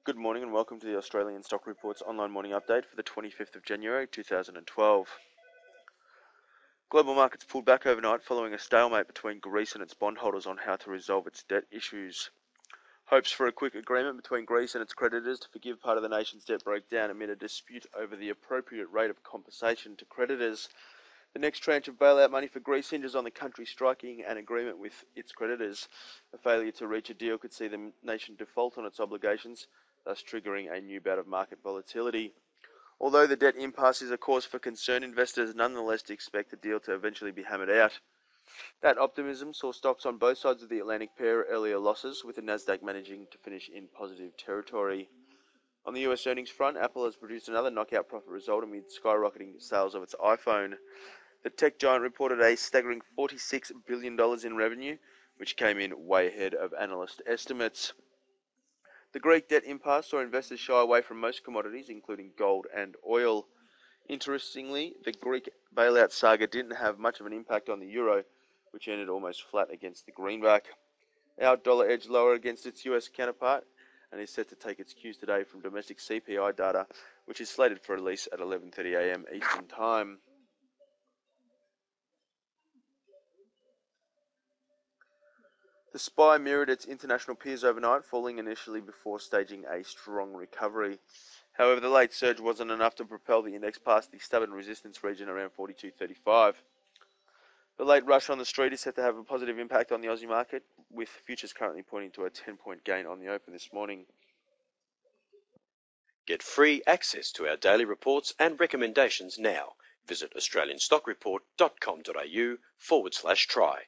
Good morning and welcome to the Australian Stock Report's online morning update for the 25th of January 2012. Global markets pulled back overnight following a stalemate between Greece and its bondholders on how to resolve its debt issues. Hopes for a quick agreement between Greece and its creditors to forgive part of the nation's debt broke down amid a dispute over the appropriate rate of compensation to creditors. The next tranche of bailout money for Greece hinges on the country striking an agreement with its creditors. A failure to reach a deal could see the nation default on its obligations, thus triggering a new bout of market volatility. Although the debt impasse is a cause for concern, investors nonetheless expect the deal to eventually be hammered out. That optimism saw stocks on both sides of the Atlantic pair earlier losses, with the Nasdaq managing to finish in positive territory. On the US earnings front, Apple has produced another knockout profit result amid skyrocketing sales of its iPhone. The tech giant reported a staggering $46 billion in revenue, which came in way ahead of analyst estimates. The Greek debt impasse saw investors shy away from most commodities, including gold and oil. Interestingly, the Greek bailout saga didn't have much of an impact on the euro, which ended almost flat against the greenback. Our dollar edged lower against its US counterpart and is set to take its cues today from domestic CPI data, which is slated for release at 11:30 a.m. Eastern Time. The SPY mirrored its international peers overnight, falling initially before staging a strong recovery. However, the late surge wasn't enough to propel the index past the stubborn resistance region around 42.35. The late rush on the street is set to have a positive impact on the Aussie market, with futures currently pointing to a 10-point gain on the open this morning. Get free access to our daily reports and recommendations now. Visit australianstockreport.com.au/try.